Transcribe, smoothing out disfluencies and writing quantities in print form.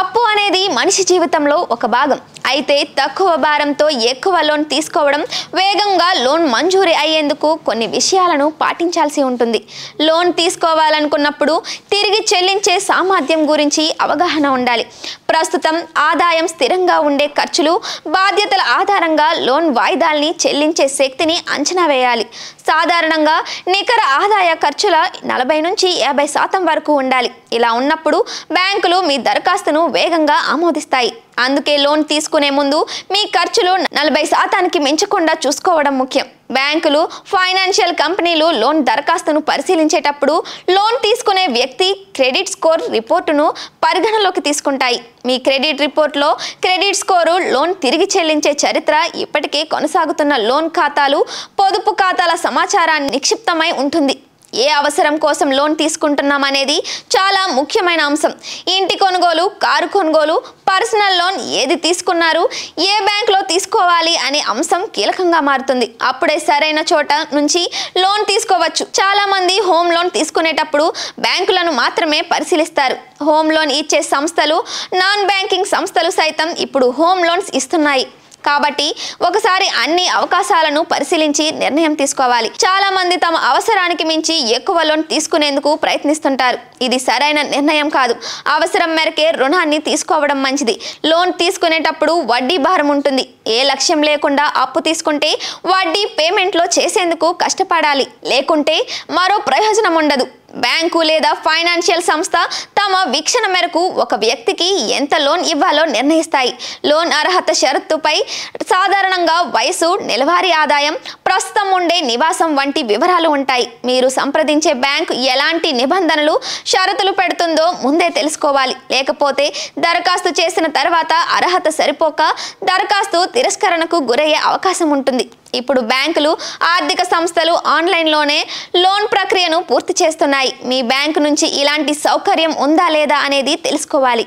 అప్పు అనేది మనిషి జీవితంలో ఒక భాగం. అయితే తక్కువ భారంతో ఎక్కువ లోన్ తీసుకోవడం, వేగంగా లోన్ మంజూరు అయ్యేందుకు కొన్ని విషయాలను పాటించాల్సి ఉంటుంది. లోన్ తీసుకోవాలనుకున్నప్పుడు తిరిగి చెల్లించే సామర్థ్యం గురించి అవగాహన ఉండాలి. ప్రస్తుతం ఆదాయం స్థిరంగా ఉండే ఖర్చులు, బాధ్యతల ఆధారంగా లోన్ వాయిదాల్ని చెల్లించే శక్తిని అంచనా వేయాలి. సాధారణంగా నికర ఆదాయ ఖర్చుల 40 నుంచి 50% వరకు ఉండాలి. ఇలా ఉన్నప్పుడు బ్యాంకులు మీ దరఖాస్తును వేగంగా ఆమోదిస్తాయి. అందుకే లోన్ తీసుకునే ముందు మీ ఖర్చులు 40% మించకుండా చూసుకోవడం ముఖ్యం. బ్యాంకులు, ఫైనాన్షియల్ కంపెనీలు లోన్ దరఖాస్తును పరిశీలించేటప్పుడు లోన్ తీసుకునే వ్యక్తి క్రెడిట్ స్కోర్ రిపోర్టును పరిగణలోకి తీసుకుంటాయి. మీ క్రెడిట్ రిపోర్ట్లో క్రెడిట్ స్కోరు, లోన్ తిరిగి చెల్లించే చరిత్ర, ఇప్పటికే కొనసాగుతున్న లోన్ ఖాతాలు, పొదుపు ఖాతాల సమాచారాన్ని నిక్షిప్తమై ఉంటుంది. ఏ అవసరం కోసం లోన్ తీసుకుంటున్నాం అనేది చాలా ముఖ్యమైన అంశం. ఇంటి కొనుగోలు, కారు కొనుగోలు, పర్సనల్ లోన్ ఏది తీసుకున్నారు, ఏ బ్యాంకులో తీసుకోవాలి అనే అంశం కీలకంగా మారుతుంది. అప్పుడే సరైన చోట నుంచి లోన్ తీసుకోవచ్చు. చాలా మంది హోమ్ లోన్ తీసుకునేటప్పుడు బ్యాంకులను మాత్రమే పరిశీలిస్తారు. హోమ్ లోన్ ఇచ్చే సంస్థలు, నాన్ బ్యాంకింగ్ సంస్థలు సైతం ఇప్పుడు హోమ్ లోన్స్ ఇస్తున్నాయి. కాబట్టి ఒకసారి అన్ని అవకాశాలను పరిశీలించి నిర్ణయం తీసుకోవాలి. చాలా మంది తమ అవసరానికి మించి ఎక్కువ లోన్ తీసుకునేందుకు ప్రయత్నిస్తుంటారు. ఇది సరైన నిర్ణయం కాదు. అవసరం మేరకే రుణాన్ని తీసుకోవడం మంచిది. లోన్ తీసుకునేటప్పుడు వడ్డీ భారం ఉంటుంది. ఏ లక్ష్యం లేకుండా అప్పు తీసుకుంటే వడ్డీ పేమెంట్లో చేసేందుకు కష్టపడాలి. లేకుంటే మరో ప్రయోజనం ఉండదు. బ్యాంకు లేదా ఫైనాన్షియల్ సంస్థ తమ వీక్షణ మేరకు ఒక వ్యక్తికి ఎంత లోన్ ఇవ్వాలో నిర్ణయిస్తాయి. లోన్ అర్హత షరతుపై సాధారణంగా వయసు, నెలవారీ ఆదాయం, ప్రస్తుతం ఉండే నివాసం వంటి వివరాలు ఉంటాయి. మీరు సంప్రదించే బ్యాంకు ఎలాంటి నిబంధనలు, షరతులు పెడుతుందో ముందే తెలుసుకోవాలి. లేకపోతే దరఖాస్తు చేసిన తర్వాత అర్హత సరిపోక దరఖాస్తు తిరస్కరణకు గురయ్యే అవకాశం ఉంటుంది. ఇప్పుడు బ్యాంకులు, ఆర్థిక సంస్థలు ఆన్లైన్లోనే లోన్ ప్రక్రియను పూర్తి చేస్తున్నాయి. మీ బ్యాంకు నుంచి ఇలాంటి సౌకర్యం ఉందా లేదా అనేది తెలుసుకోవాలి.